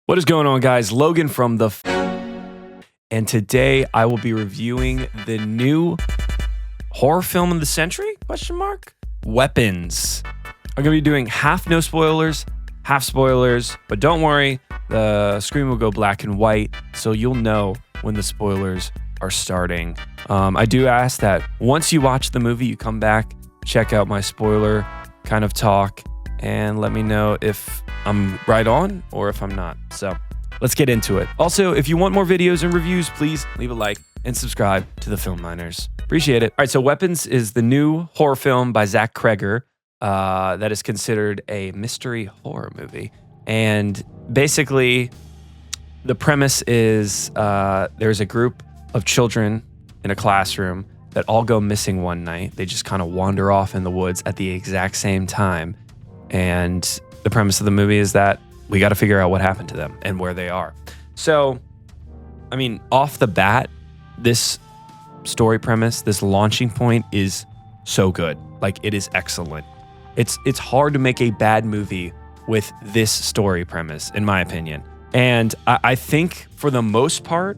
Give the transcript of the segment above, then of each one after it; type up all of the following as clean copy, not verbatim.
What is going on, guys? Logan from and today I will be reviewing the new horror film of the century? Weapons. I'm gonna be doing half no spoilers, half spoilers, but don't worry, the screen will go black and white, so you'll know when the spoilers are starting. I do ask that once you watch the movie, you come back, check out my spoiler kind of talk, and let me know if I'm right on or if I'm not. So let's get into it. Also, if you want more videos and reviews, please leave a like and subscribe to TheFilmMinors. Appreciate it. All right, so Weapons is the new horror film by Zach Kreger that is considered a mystery horror movie. And basically, the premise is there's a group of children in a classroom that all go missing one night. They just kind of wander off in the woods at the exact same time. And the premise of the movie is that we got to figure out what happened to them and where they are. So, I mean, off the bat, this story premise, this launching point is so good. Like, it is excellent. It's hard to make a bad movie with this story premise, in my opinion. And I think for the most part,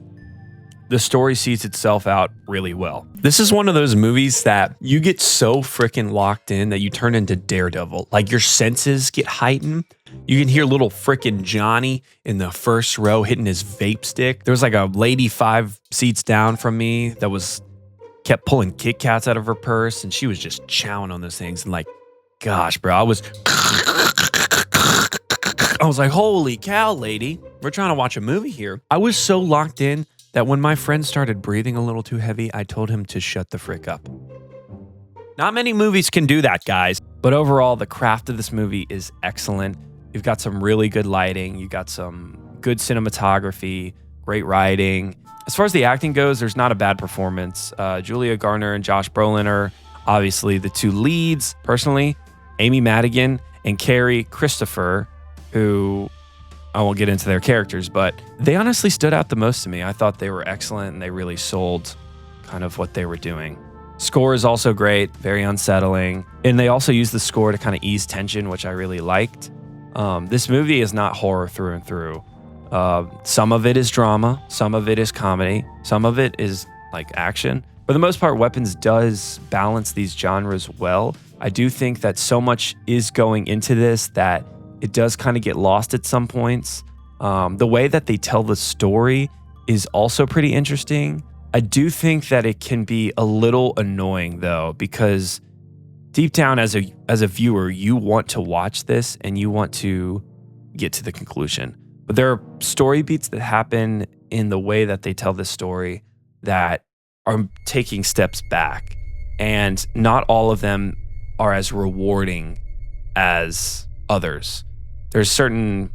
the story sees itself out really well. This is one of those movies that you get so freaking locked in that you turn into Daredevil. Like, your senses get heightened. You can hear little freaking Johnny in the first row hitting his vape stick. There was like a lady 5 seats down from me that kept pulling Kit Kats out of her purse, and she was just chowing on those things. And like, gosh, bro, I was like, holy cow, lady. We're trying to watch a movie here. I was so locked in that when my friend started breathing a little too heavy, I told him to shut the frick up. Not many movies can do that, guys. But overall, the craft of this movie is excellent. You've got some really good lighting. You've got some good cinematography, great writing. As far as the acting goes, there's not a bad performance. Julia Garner and Josh Brolin are obviously the two leads. Personally, Amy Madigan and Carrie Christopher, who I won't get into their characters, but they honestly stood out the most to me. I thought they were excellent and they really sold kind of what they were doing. Score is also great, very unsettling. And they also use the score to kind of ease tension, which I really liked. This movie is not horror through and through. Some of it is drama, some of it is comedy, some of it is like action. For the most part, Weapons does balance these genres well. I do think that so much is going into this that it does kind of get lost at some points. The way that they tell the story is also pretty interesting. I do think that it can be a little annoying though, because deep down as a viewer, you want to watch this and you want to get to the conclusion. But there are story beats that happen in the way that they tell this story that are taking steps back. And not all of them are as rewarding as others. There's certain,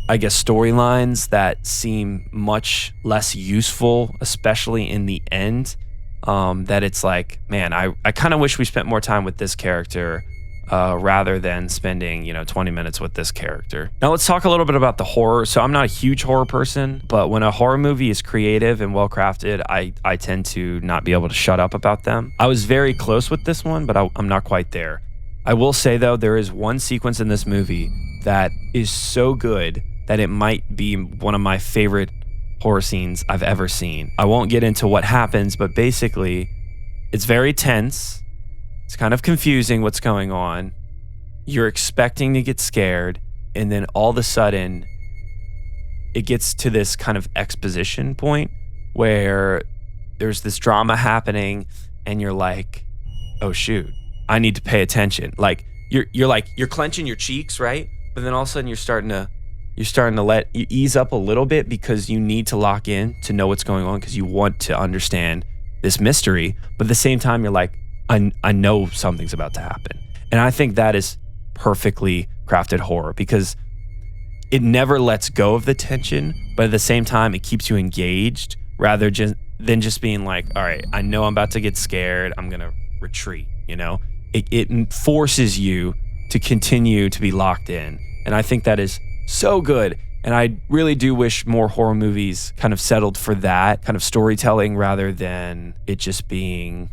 I guess, storylines that seem much less useful, especially in the end, that it's like, man, I kind of wish we spent more time with this character rather than spending, 20 minutes with this character. Now let's talk a little bit about the horror. So I'm not a huge horror person, but when a horror movie is creative and well-crafted, I tend to not be able to shut up about them. I was very close with this one, but I'm not quite there. I will say, though, there is one sequence in this movie that is so good that it might be one of my favorite horror scenes I've ever seen. I won't get into what happens, but basically, it's very tense. It's kind of confusing what's going on. You're expecting to get scared, and then all of a sudden, it gets to this kind of exposition point where there's this drama happening, and you're like, oh, shoot. I need to pay attention. Like you're clenching your cheeks, right? But then all of a sudden you're starting to let you ease up a little bit because you need to lock in to know what's going on because you want to understand this mystery. But at the same time, you're like, I know something's about to happen. And I think that is perfectly crafted horror because it never lets go of the tension, but at the same time, it keeps you engaged rather than just being like, all right, I know I'm about to get scared. I'm going to retreat, It forces you to continue to be locked in. And I think that is so good. And I really do wish more horror movies kind of settled for that kind of storytelling rather than it just being,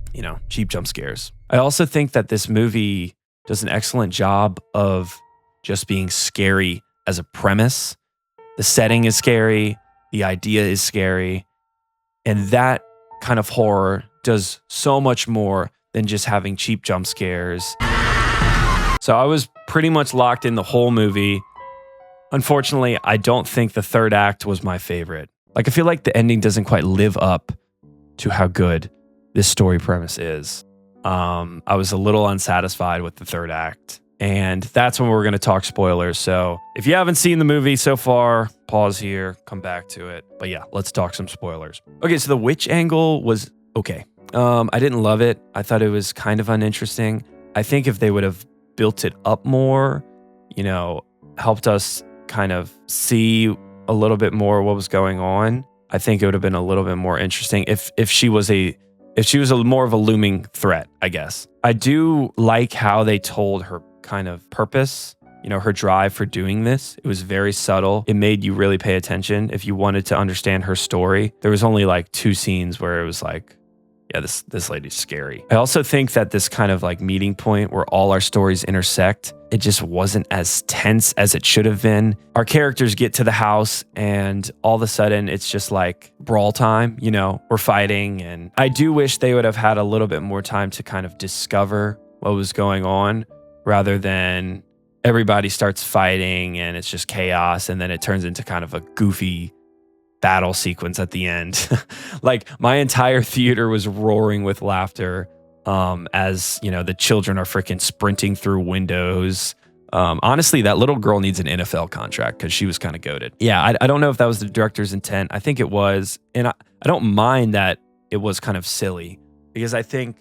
cheap jump scares. I also think that this movie does an excellent job of just being scary as a premise. The setting is scary. The idea is scary. And that kind of horror does so much more than just having cheap jump scares. So I was pretty much locked in the whole movie. Unfortunately, I don't think the third act was my favorite. Like, I feel like the ending doesn't quite live up to how good this story premise is. I was a little unsatisfied with the third act. And that's when we're going to talk spoilers. So if you haven't seen the movie so far, pause here, come back to it. But yeah, let's talk some spoilers. Okay, so the witch angle was okay. I didn't love it. I thought it was kind of uninteresting. I think if they would have built it up more, helped us kind of see a little bit more what was going on, I think it would have been a little bit more interesting if she was more of a looming threat, I guess. I do like how they told her kind of purpose, her drive for doing this. It was very subtle. It made you really pay attention if you wanted to understand her story. There was only like 2 scenes where it was like, yeah, this lady's scary. I also think that this kind of like meeting point where all our stories intersect, it just wasn't as tense as it should have been. Our characters get to the house and all of a sudden it's just like brawl time, we're fighting. And I do wish they would have had a little bit more time to kind of discover what was going on rather than everybody starts fighting and it's just chaos. And then it turns into kind of a goofy battle sequence at the end. Like, my entire theater was roaring with laughter as the children are freaking sprinting through windows. Honestly, that little girl needs an NFL contract because she was kind of goated. Yeah, I don't know if that was the director's intent. I think it was, and I don't mind that it was kind of silly because I think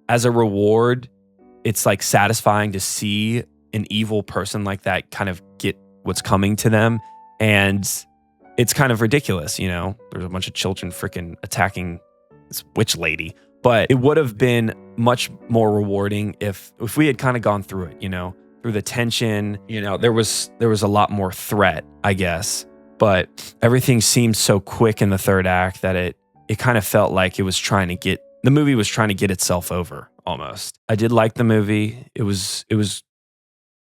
as a reward, it's like satisfying to see an evil person like that kind of get what's coming to them. And it's kind of ridiculous, There's a bunch of children freaking attacking this witch lady. But it would have been much more rewarding if we had kind of gone through it, through the tension. There was a lot more threat, I guess. But everything seemed so quick in the third act that it kind of felt like the movie was trying to get itself over almost. I did like the movie. It was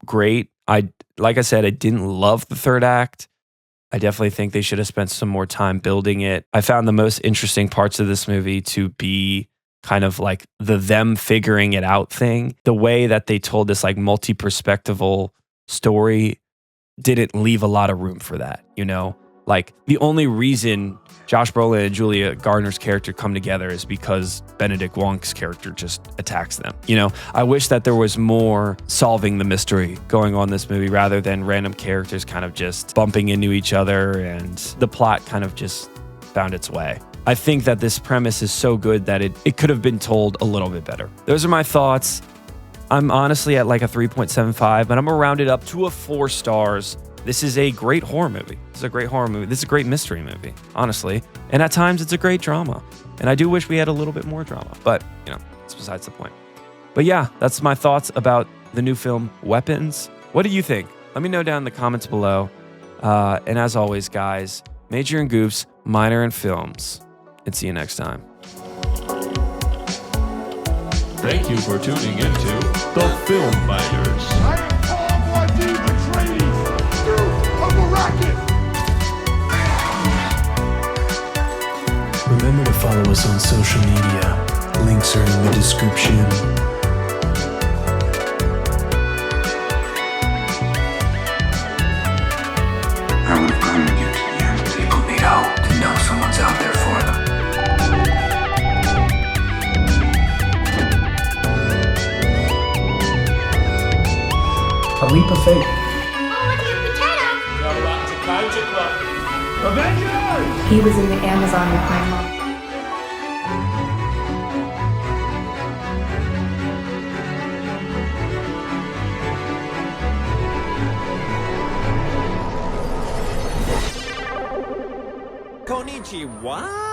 great. Like I said, I didn't love the third act. I definitely think they should have spent some more time building it. I found the most interesting parts of this movie to be kind of like the them figuring it out thing. The way that they told this like multi-perspectival story didn't leave a lot of room for that, Like, the only reason Josh Brolin and Julia Gardner's character come together is because Benedict Wong's character just attacks them. I wish that there was more solving the mystery going on in this movie rather than random characters kind of just bumping into each other and the plot kind of just found its way. I think that this premise is so good that it could have been told a little bit better. Those are my thoughts. I'm honestly at like a 3.75, but I'm gonna round it up to a 4 stars. This is a great horror movie. This is a great horror movie. This is a great mystery movie, honestly. And at times, it's a great drama. And I do wish we had a little bit more drama. But, it's besides the point. But yeah, that's my thoughts about the new film, Weapons. What do you think? Let me know down in the comments below. And as always, guys, major in goofs, minor in films. And see you next time. Thank you for tuning into The Film Minors. Remember to follow us on social media. Links are in the description. I would have come to get to the end. People need hope to know someone's out there for them. A leap of faith. He was in the Amazon with my mom. Konnichiwa.